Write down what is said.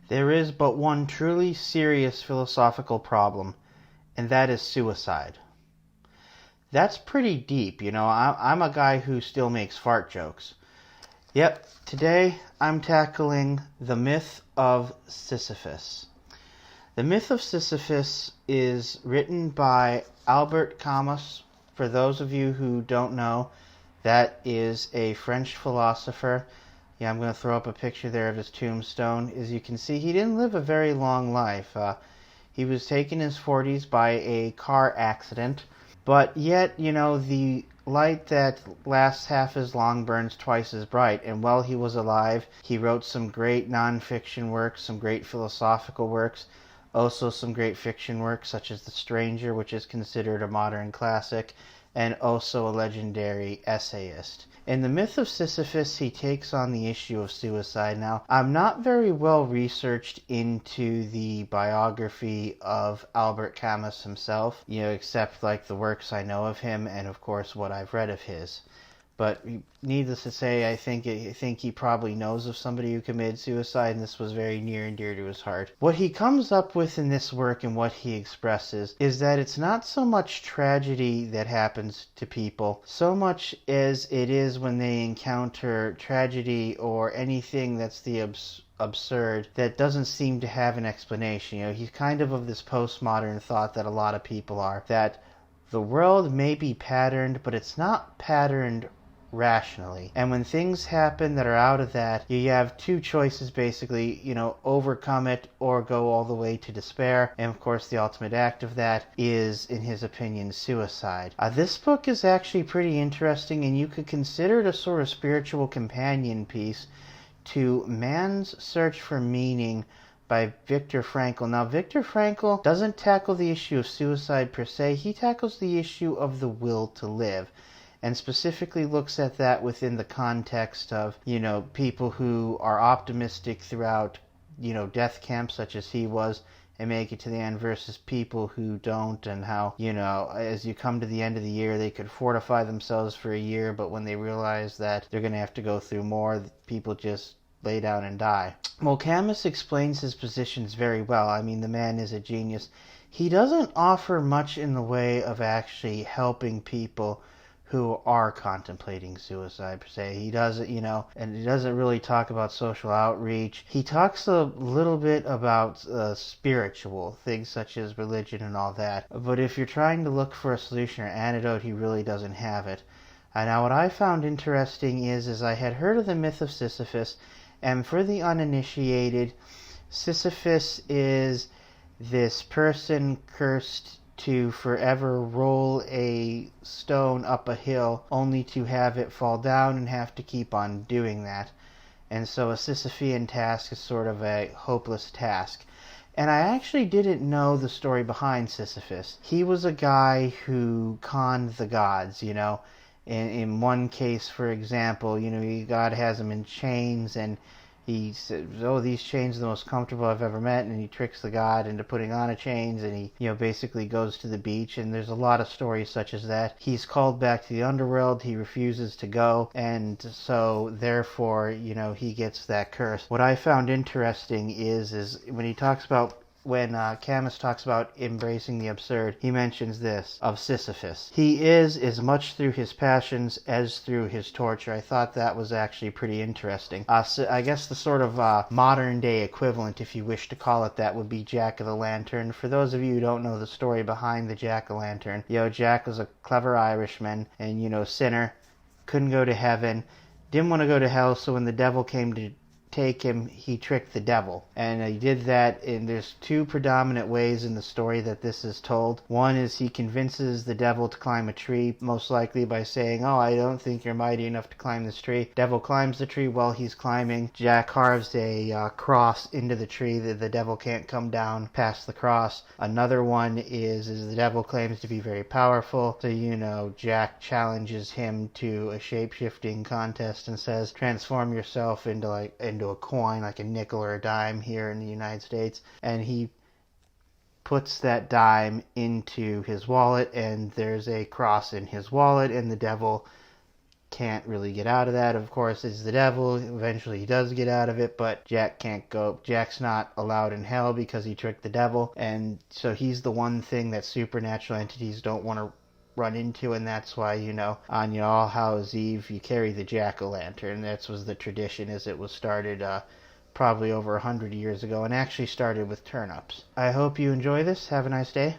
There is but one truly serious philosophical problem, and that is suicide. That's pretty deep, you know. I'm a guy who still makes fart jokes. Yep, today I'm tackling the myth of Sisyphus. The Myth of Sisyphus is written by Albert Camus. For those of you who don't know, that is a French philosopher. Yeah, I'm going to throw up a picture there of his tombstone. As you can see, he didn't live a very long life. He was taken in his 40s by a car accident. But yet, you know, the light that lasts half as long burns twice as bright. And while he was alive, he wrote some great nonfiction works, some great philosophical works, also some great fiction works such as The Stranger, which is considered a modern classic, and also a legendary essayist. In the Myth of Sisyphus, he takes on the issue of suicide. Now, I'm not very well researched into the biography of Albert Camus himself, you know, except like the works I know of him and of course what I've read of his. But needless to say, I think he probably knows of somebody who committed suicide, and this was very near and dear to his heart. What he comes up with in this work and what he expresses is that it's not so much tragedy that happens to people, so much as it is when they encounter tragedy or anything that's the absurd that doesn't seem to have an explanation. You know, he's kind of this postmodern thought that a lot of people are, that the world may be patterned, but it's not patterned rationally. And when things happen that are out of that, you have two choices basically, you know, overcome it or go all the way to despair. And of course the ultimate act of that is, in his opinion, suicide. This book is actually pretty interesting, and you could consider it a sort of spiritual companion piece to Man's Search for Meaning by Viktor Frankl. Now, Viktor Frankl doesn't tackle the issue of suicide per se. He tackles the issue of the will to live, and specifically looks at that within the context of, you know, people who are optimistic throughout, you know, death camps such as he was and make it to the end versus people who don't, and how, you know, as you come to the end of the year, they could fortify themselves for a year, but when they realize that they're going to have to go through more, people just lay down and die. Well, Camus explains his positions very well. I mean, the man is a genius. He doesn't offer much in the way of actually helping people who are contemplating suicide per se. He doesn't, you know, and he doesn't really talk about social outreach. He talks a little bit about spiritual things such as religion and all that. But if you're trying to look for a solution or antidote, he really doesn't have it. Now, what I found interesting is I had heard of the Myth of Sisyphus, and for the uninitiated, Sisyphus is this person cursed to forever roll a stone up a hill only to have it fall down and have to keep on doing that. And so a Sisyphean task is sort of a hopeless task. And I actually didn't know the story behind Sisyphus. He was a guy who conned the gods, you know. In one case, for example, you know, God has him in chains, and he says, oh, these chains are the most comfortable I've ever met, and he tricks the god into putting on a chains, and he, you know, basically goes to the beach, and there's a lot of stories such as that. He's called back to the underworld, he refuses to go, and so therefore, you know, he gets that curse. What I found interesting is when he talks about, when Camus talks about embracing the absurd, he mentions this of Sisyphus. He is as much through his passions as through his torture. I thought that was actually pretty interesting. So I guess the sort of modern day equivalent, if you wish to call it that, would be Jack-o'-the-Lantern. For those of you who don't know the story behind the Jack-o'-lantern, you know, Jack was a clever Irishman and, you know, sinner, couldn't go to heaven, didn't want to go to hell, so when the devil came to take him, he tricked the devil. And he did that, and there's two predominant ways in the story that this is told. One is he convinces the devil to climb a tree, most likely by saying, oh, I don't think you're mighty enough to climb this tree. Devil climbs the tree. While he's climbing, Jack carves a cross into the tree that the devil can't come down past the cross. Another one is the devil claims to be very powerful, so, you know, Jack challenges him to a shape-shifting contest and says, transform yourself into a coin, like a nickel or a dime here in the United States, and he puts that dime into his wallet, and there's a cross in his wallet, and the devil can't really get out of that, of course, is the devil. Eventually he does get out of it, but Jack can't go. Jack's not allowed in hell because he tricked the devil, and so he's the one thing that supernatural entities don't want to run into, and that's why, on All Hallows Eve, you carry the jack-o'-lantern. That was the tradition, as it was started probably over 100 years ago, and actually started with turnips. I hope you enjoy this. Have a nice day.